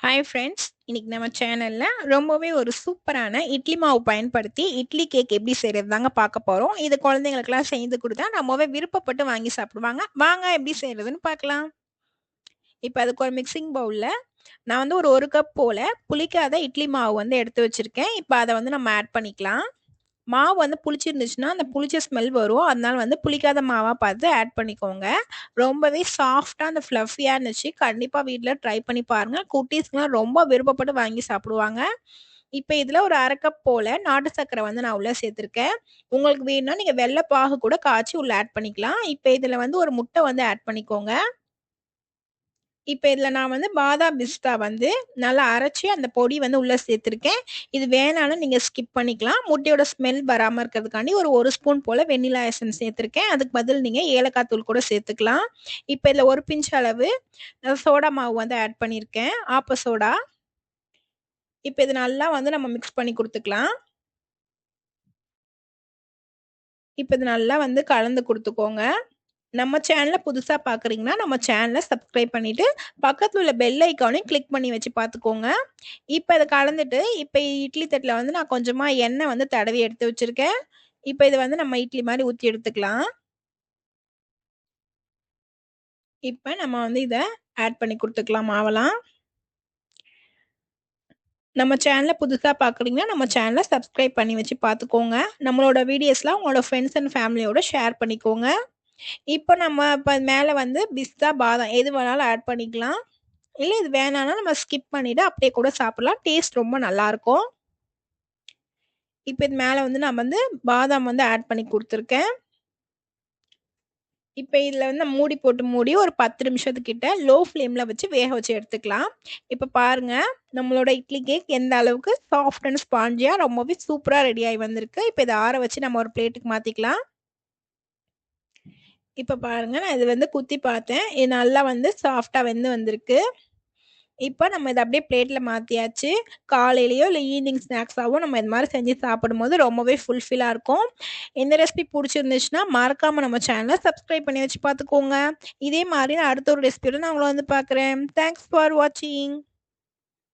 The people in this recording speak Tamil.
ஹாய் ஃப்ரெண்ட்ஸ், இன்னைக்கு நம்ம சேனல்ல ரொம்பவே ஒரு சூப்பரான இட்லி மாவு பயன்படுத்தி இட்லி கேக் எப்படி செய்கிறது தாங்க பார்க்க போகிறோம். இது குழந்தைங்களுக்குலாம் செய்து கொடுத்தா ரொம்பவே விருப்பப்பட்டு வாங்கி சாப்பிடுவாங்க. வாங்க எப்படி செய்கிறதுன்னு பார்க்கலாம். இப்போ அதுக்கு ஒரு மிக்சிங் பவுலில் நான் வந்து ஒரு கப் போல் புளிக்காத இட்லி மாவு வந்து எடுத்து வச்சுருக்கேன். இப்போ அதை வந்து நம்ம ஆட் பண்ணிக்கலாம். மாவு வந்து புளிச்சிருந்துச்சுன்னா அந்த புளிச்ச ஸ்மெல் வரும். அதனால வந்து புளிக்காத மாவாக பார்த்து ஆட் பண்ணிக்கோங்க. ரொம்பவே சாஃப்டாக அந்த ஃப்ளஃபியாக இருந்துச்சு. கண்டிப்பாக வீட்டில் ட்ரை பண்ணி பாருங்கள். குட்டீஸ்க்குலாம் ரொம்ப விருப்பப்பட்டு வாங்கி சாப்பிடுவாங்க. இப்போ இதில் ஒரு 1/2 கப் போல் நாட்டு சர்க்கரை வந்து நான் உள்ளே சேர்த்துருக்கேன். உங்களுக்கு வேணும்னா நீங்கள் வெள்ளை பாகு கூட காய்ச்சி உள்ளே ஆட் பண்ணிக்கலாம். இப்போ இதில் வந்து ஒரு முட்டை வந்து ஆட் பண்ணிக்கோங்க. இப்ப இதுல நான் வந்து பாதாம் பிஸ்தா வந்து நல்லா அரைச்சு அந்த பொடி வந்து உள்ள சேர்த்துருக்கேன். இது வேணாலும் நீங்க ஸ்கிப் பண்ணிக்கலாம். முட்டையோட ஸ்மெல் வராம இருக்கிறதுக்காண்டி ஒரு 1 ஸ்பூன் போல வெண்ணிலா எசன்ஸ் சேர்த்துருக்கேன். அதுக்கு பதில் நீங்க ஏலக்காய் தூள் கூட சேர்த்துக்கலாம். இப்ப இதுல 1 பிஞ்ச் அளவு சோடா மாவு வந்து ஆட் பண்ணியிருக்கேன். ஆப்ப சோடா. இப்ப இது நல்லா வந்து நம்ம மிக்ஸ் பண்ணி குடுத்துக்கலாம். இப்ப இது நல்லா வந்து கலந்து குடுத்துக்கோங்க. நம்ம சேனல புதுசா பார்க்குறீங்கன்னா, நம்ம சேனல சப்ஸ்கிரைப் பண்ணிட்டு, பக்கத்துல உள்ள பெல் ஐகானையும் கிளிக் பண்ணி வச்சு பார்த்துக்கோங்க. இப்ப இத கலந்துட்டு, இப்ப இட்லி தட்டுல வந்து நான் கொஞ்சமா எண்ணெய் வந்து தடவி எடுத்து வச்சிருக்கேன். இப்ப இத வந்து நம்ம இட்லி மாரி ஊத்தி எடுத்துக்கலாம். இப்ப நம்ம வந்து இத ஆட் பண்ணி குடுத்துக்கலாம் மாவெல்லாம். நம்ம சேனல புதுசா பார்க்குறீங்கன்னா, நம்ம சேனல சப்ஸ்கிரைப் பண்ணி வச்சு பார்த்துக்கோங்க. நம்மளோட வீடியோஸ்லாம் உங்களோட ஃப்ரெண்ட்ஸ் அண்ட் ஃபேமிலியோட ஷேர் பண்ணிக்கோங்க. இப்ப நம்ம மேல வந்து பிஸ்தா, பாதாம் எது வேணாலும் ஆட் பண்ணிக்கலாம். இல்ல இது வேணான்னா நம்ம ஸ்கிப் பண்ணிட்டு அப்படியே கூட சாப்பிடலாம். டேஸ்ட் ரொம்ப நல்லாருக்கும். இப்ப இது மேல வந்து நான் வந்து பாதாம் வந்து ஆட் பண்ணி குடுத்துருக்கேன். இப்ப இதுல வந்து மூடி போட்டு மூடி ஒரு 10 நிமிஷத்துக்கிட்ட லோ ஃப்ளேம்ல வச்சு வேக வச்சு எடுத்துக்கலாம். இப்ப பாருங்க, நம்மளோட இட்லி கேக் எந்த அளவுக்கு சாஃப்ட் அண்ட் ஸ்பான்ஜியா ரொம்பவே சூப்பரா ரெடி ஆயி வந்திருக்கு. இப்ப இத ஆற வச்சு நம்ம ஒரு பிளேட்டுக்கு மாத்திக்கலாம். இப்ப பாருங்க, நான் இது வந்து குத்தி பார்த்தேன். இது நல்லா வந்து சாஃப்ட்டா வெந்து வந்திருக்கு. இப்ப நம்ம இத அப்படியே பிளேட்ல மாத்தியாச்சு. காலையிலயோ இல்ல ஈவினிங் ஸ்நாக்ஸாவோ நம்ம இது மாரி செஞ்சு சாப்பிடும்போது ரொம்பவே ஃபுல்ஃபில்லா இருக்கும். இந்த ரெசிபி புடிச்சிருந்துச்சுன்னா, மறக்காம நம்ம சேனல சப்ஸ்கிரைப் பண்ணி வச்சு பார்த்துக்கோங்க. இதே மாரி நான் அடுத்த ஒரு ரெசிபியோட நான் உங்கள வந்து பார்க்குறேன். தேங்க்ஸ் ஃபார் வாட்சிங்.